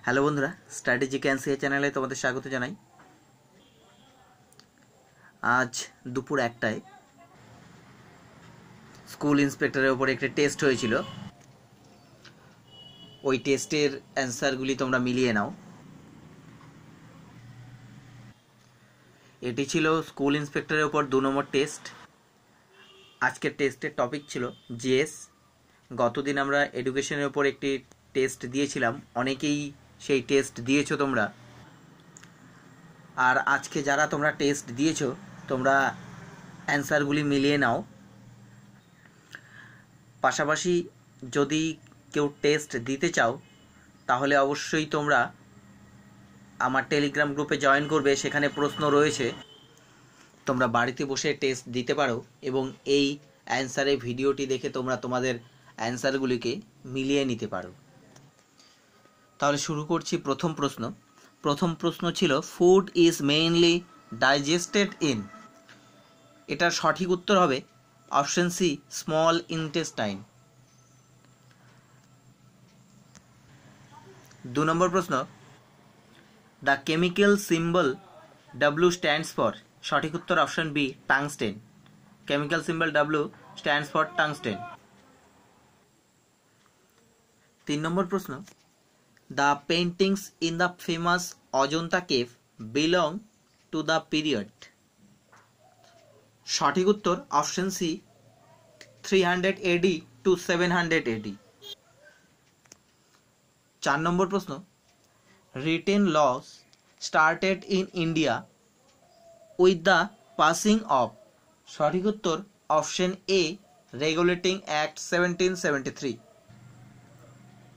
Hello বন্ধুরা, strategy ক্যান্সিয়া চ্যানেলে তোমাদের স্বাগত জানাই। আজ দুপুর 1টায় স্কুল ইন্সপেক্টরের ওপর একটি টেস্ট হয়েছিল। ওই টেস্টের অ্যান্সারগুলি তোমরা মিলিয়ে নাও। এটি ছিল স্কুল ইন্সপেক্টরের ওপর 2 নম্বর টেস্ট। আজকের টেস্টের টপিক ছিল জিএস। গতদিন আমরা এডুকেশনের ওপর একটি টেস্ট দিয়েছিলাম, অনেকেই সেই টেস্ট দিয়েছো তোমরা। আর আজকে যারা তোমরা টেস্ট দিয়েছো তোমরা অ্যান্সারগুলি মিলিয়ে নাও। পাশাপাশি যদি কেউ টেস্ট দিতে চাও তাহলে অবশ্যই তোমরা আমার টেলিগ্রাম গ্রুপে জয়েন করবে। সেখানে প্রশ্ন রয়েছে, তোমরা বাড়িতে বসে টেস্ট দিতে পারো এবং এই অ্যান্সারের ভিডিওটি দেখে তোমরা তোমাদের অ্যান্সারগুলিকে মিলিয়ে নিতে পারো। তাহলে শুরু করছি প্রথম প্রশ্ন। প্রথম প্রশ্ন ছিল food is mainly digested in. এটার সঠিক উত্তর হবে option C, small intestine. 2 number প্রশ্ন, the chemical symbol W stands for. সঠিক উত্তর option B, tungsten. Chemical symbol W stands for tungsten. 3 number প্রশ্ন, the paintings in the famous Ajanta cave belong to the period. সঠিক উত্তর option C, 300 AD to 700 AD। 4 number প্রশ্ন, written laws started in India with the passing off. সঠিক উত্তর option A, regulating act 1773।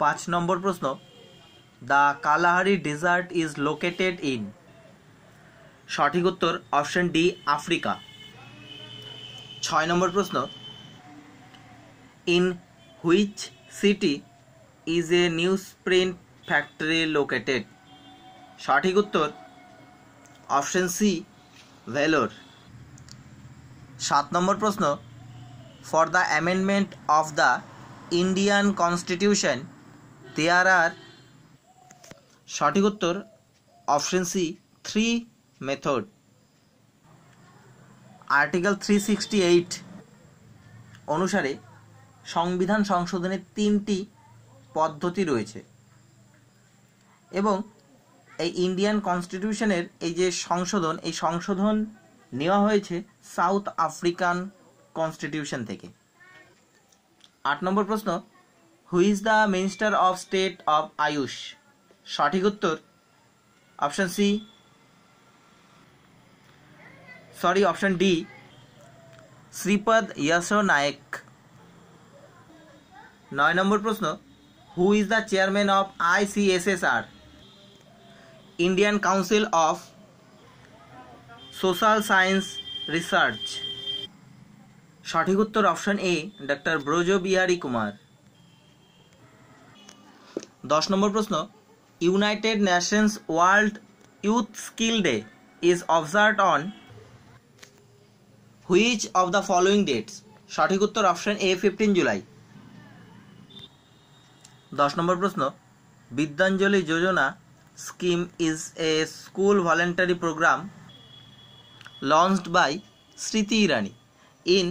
5 নম্বর প্রশ্ন, the Kalahari desert is located in. সঠিক উত্তর option D, Africa. 6 নম্বর প্রশ্ন, in which city is a newsprint factory located. সঠিক উত্তর অপশন সি, ভেলোর। 7 নম্বর প্রশ্ন, for the amendment of the Indian constitution there are. সঠিক উত্তর অপশন সি, 3 মেথড। আর্টিকেল 368 অনুসারে সংবিধান সংশোধনের 3টি পদ্ধতি রয়েছে এবং এই ইন্ডিয়ান কনস্টিটিউশনের এই যে সংশোধন, এই সংশোধন নেওয়া হয়েছে সাউথ আফ্রিকান কনস্টিটিউশন থেকে। 8 নম্বর প্রশ্ন, who is the minister of state of AYUSH. সঠিক উত্তর option C, option D, Shripad Yesso Naik. 9 নম্বর প্রশ্ন, who is the chairman of ICSSR, Indian council of social science research. সঠিক উত্তর option A, doctor Braj Bihari Kumar. 10 নম্বর প্রশ্ন, United Nations world youth skill day is observed on which of the following dates. সঠিক উত্তর option A, 15 July. 10 নম্বর প্রশ্ন, Vidyanjali Yojana scheme is a school voluntary programme launched by Smriti Irani in.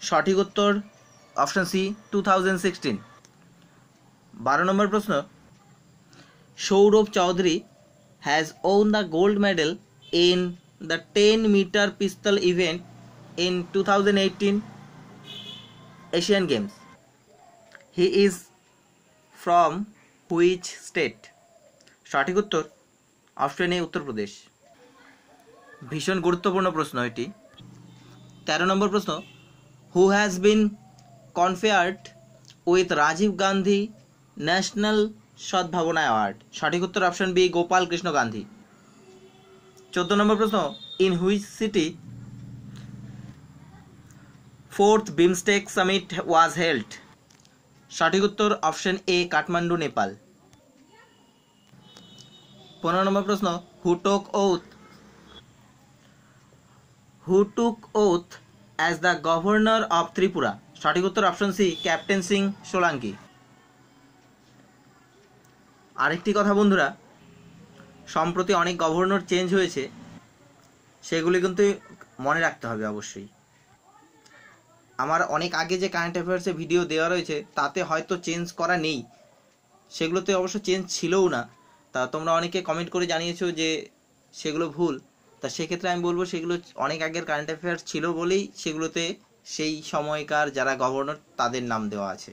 সঠিক উত্তর অপশন সি, 2016। 12 নম্বর প্রশ্ন, Sourav Chowdhury has won the gold medal in the 10-meter pistol event in 2018 Asian Games. He is from which state? সঠিক উত্তর option এ, উত্তরপ্রদেশ। ভীষণ গুরুত্বপূর্ণ প্রশ্ন এটি। 13 নম্বর প্রশ্ন, who has been conferred with Rajiv Gandhi national Sadbhavana award. সঠিক উত্তর অপশন বি, গোপাল কৃষ্ণ গান্ধী। 14 নম্বর প্রশ্ন, in which city 4th BIMSTEC summit was held. সঠিক উত্তর অপশন এ, কাঠমান্ডু, নেপাল। 15 নম্বর প্রশ্ন, who took oath as the governor of Tripura. সঠিক উত্তর option C, captain Singh Solanki. আরেকটি কথা বন্ধুরা, সম্প্রতি অনেক গভর্নর চেঞ্জ হয়েছে, সেগুলি কিন্তু মনে রাখতে হবে অবশ্যই। আমার অনেক আগে যে কারেন্ট অ্যাফেয়ার্সে ভিডিও দেওয়া রয়েছে তাতে হয়তো চেঞ্জ করা নেই, সেগুলোতে অবশ্য চেঞ্জ ছিলও না। তা তোমরা অনেকে কমেন্ট করে জানিয়েছো যে সেগুলো ভুল। তা সেক্ষেত্রে আমি বলবো সেগুলো অনেক আগের কারেন্ট অ্যাফেয়ার্স ছিল বলেই সেগুলোতে সেই সময়কার যারা গভর্নর তাদের নাম দেওয়া আছে।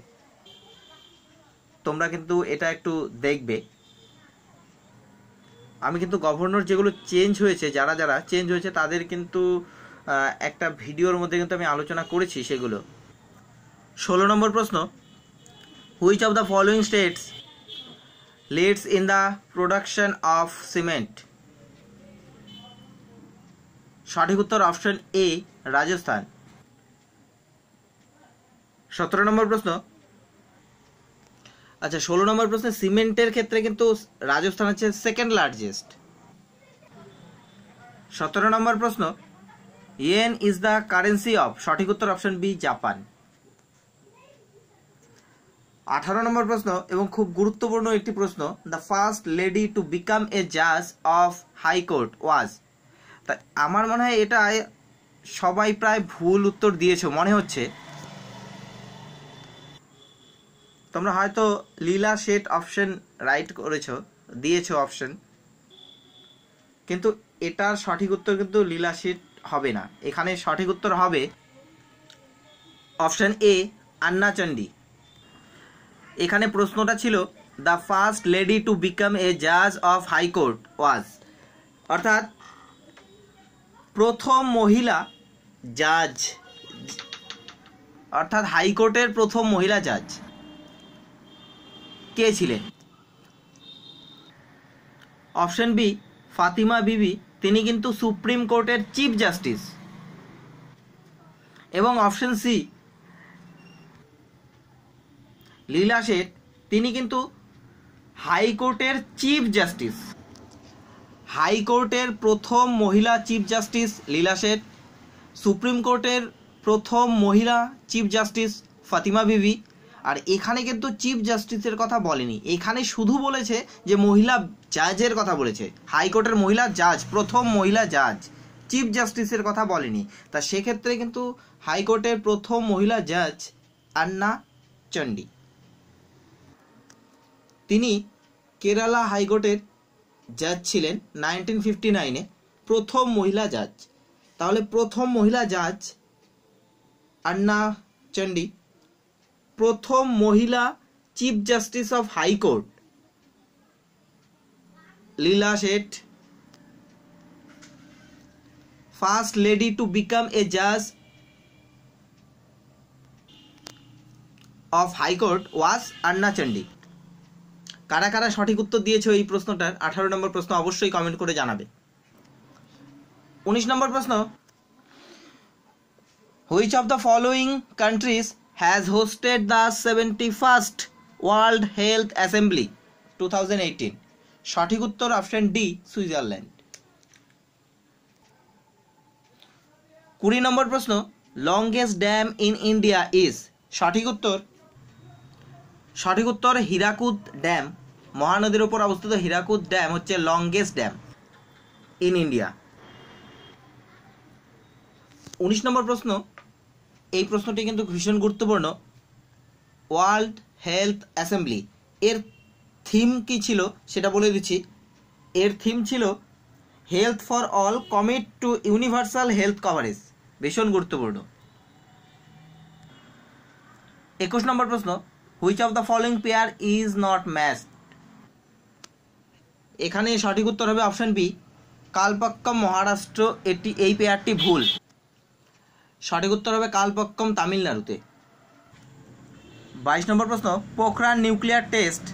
তোমরা কিন্তু এটা একটু দেখবে। আমি কিন্তু গভর্নর যেগুলো চেঞ্জ হয়েছে, যারা যারা চেঞ্জ হয়েছে তাদের কিন্তু একটা ভিডিওর মধ্যে কিন্তু আমি আলোচনা করেছি সেগুলো। 16 নম্বর প্রশ্ন, which of the following states leads in the production of cement? সঠিক উত্তর অপশন এ, রাজস্থান। 17 নম্বর প্রশ্ন, আচ্ছা 16 নম্বর প্রশ্নে সিমেন্টের ক্ষেত্রে কিন্তু রাজস্থান হচ্ছে সেকেন্ড লার্জেস্ট। 17 নম্বর প্রশ্ন, yen is the currency of? সঠিক উত্তর অপশন বি, জাপান। 18 নম্বর প্রশ্ন এবং খুব গুরুত্বপূর্ণ একটি প্রশ্ন, the first lady to become a জাজ অফ হাইকোর্ট ওয়াজ? তা আমার মনে হয় এটা সবাই প্রায় ভুল উত্তর দিয়েছো মনে হচ্ছে। তোমরা হয়তো লীলা শেঠ অপশন রাইট করেছো, দিয়েছো অপশন, কিন্তু এটার সঠিক উত্তর কিন্তু লীলা শেঠ হবে না। এখানে সঠিক উত্তর হবে অপশন এ, আন্না চণ্ডী। এখানে প্রশ্নটা ছিল the first lady to become a জাজ অফ হাইকোর্ট ওয়াজ, অর্থাৎ প্রথম মহিলা জাজ, অর্থাৎ হাইকোর্টের প্রথম মহিলা জাজ কে ছিলেন? অপশন বি, ফাতিমা বিবি, তিনি কিন্তু সুপ্রিম কোর্টের চিফ জাস্টিস। এবং অপশন সি, লীলা শেঠ, তিনি কিন্তু হাইকোর্টের চিফ জাস্টিস। হাইকোর্টের প্রথম মহিলা চিফ জাস্টিস লীলা শেঠ, সুপ্রিম কোর্টের প্রথম মহিলা চিফ জাস্টিস ফাতিমা বিবি। আর এখানে কিন্তু চিফ জাস্টিসের কথা বলেনি, এখানে শুধু বলেছে যে মহিলা জাজের কথা বলেছে। হাইকোর্টের মহিলা জাজ, প্রথম মহিলা জাজ, চিফ জাস্টিসের কথা বলেনি। তা সেক্ষেত্রে কিন্তু হাইকোর্টের প্রথম মহিলা জাজ আন্না চণ্ডী। তিনি কেরালা হাইকোর্টের জাজ ছিলেন 1959-এ, প্রথম মহিলা জাজ। তাহলে প্রথম মহিলা জাজ আন্না চণ্ডী, প্রথম মহিলা chief justice of high court Leela Seth, first lady to become a জাজ অফ হাইকোর্ট ওয়াজ আন্না চণ্ডী। কারা কারা সঠিক উত্তর দিয়েছে এই প্রশ্নটার 18 নম্বর প্রশ্ন অবশ্যই কমেন্ট করে জানাবে। 19 নম্বর প্রশ্ন, which of the following countries has hosted the 71st World Health Assembly 2018? সঠিক উত্তর অপশন ডি, সুইজারল্যান্ড। 20 নম্বর প্রশ্ন, longest dam in India is? সঠিক উত্তর হীরাকুদ ড্যাম। মহানদীর উপর অবস্থিত হীরাকুদ ড্যাম হচ্ছে longest dam in India. 19 number প্রশ্ন, এই প্রশ্নটি কিন্তু ভীষণ গুরুত্বপূর্ণ। ওয়ার্ল্ড হেলথ অ্যাসেম্বলি এর থিম কি ছিল সেটা বলে দিচ্ছি। এর থিম ছিল health for all, commit to universal health coverage. ভীষণ গুরুত্বপূর্ণ। 21 নম্বর প্রশ্ন, which of the following pair is not matched? এখানে সঠিক উত্তর হবে অপশন বি, কালপক্কম মহারাষ্ট্র, এই পেয়ারটি ভুল। সঠিক উত্তর হবে কালপক্কম তামিলনাড়ুতে। 22 নম্বর প্রশ্ন, Pokhran nuclear test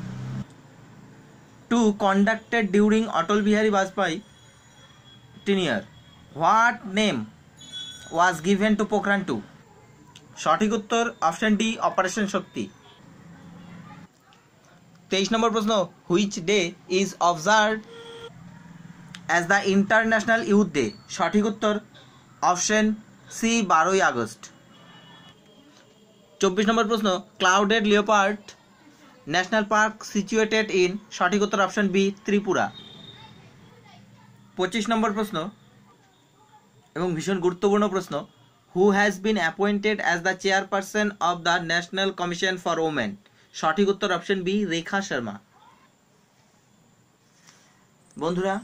2 conducted during Atal Bihari Vajpayee tenure, what name was given to Pokhran 2? সঠিক উত্তর option D, operation Shakti. 23 number প্রশ্ন, which day is observed as the international youth day? সঠিক উত্তর অপশন সি, 12ই আগস্ট। 24 নম্বর প্রশ্ন, clouded leopard national park situated in, সঠিক উত্তর option B Tripura. 25 নম্বর প্রশ্ন এবং ভীষণ গুরুত্বপূর্ণ প্রশ্ন, who has been appointed as the chairperson of the national commission for women, সঠিক উত্তর অপশন বি রেখা শর্মা। বন্ধুরা,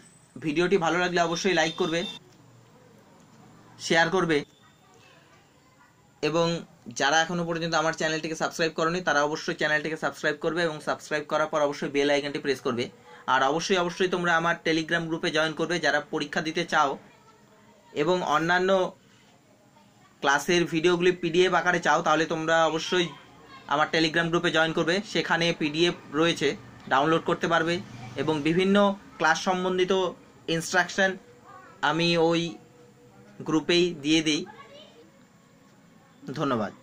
ভিডিওটি ভালো লাগলে অবশ্যই লাইক করবে, শেয়ার করবে এবং যারা এখনো পর্যন্ত আমার চ্যানেলটিকে সাবস্ক্রাইব করনি তারা অবশ্যই চ্যানেলটিকে সাবস্ক্রাইব করবে এবং সাবস্ক্রাইব করার পর অবশ্যই বেল আইকনটি প্রেস করবে। আর অবশ্যই তোমরা আমার টেলিগ্রাম গ্রুপে জয়েন করবে যারা পরীক্ষা দিতে চাও এবং অন্যান্য ক্লাসের ভিডিওগুলি পিডিএফ আকারে চাও, তাহলে তোমরা অবশ্যই আমার টেলিগ্রাম গ্রুপে জয়েন করবে। সেখানে পিডিএফ রয়েছে, ডাউনলোড করতে পারবে এবং বিভিন্ন ক্লাস সম্বন্ধিত ইনস্ট্রাকশন আমি ওই গ্রুপেই দিয়ে দিই। ধন্যবাদ।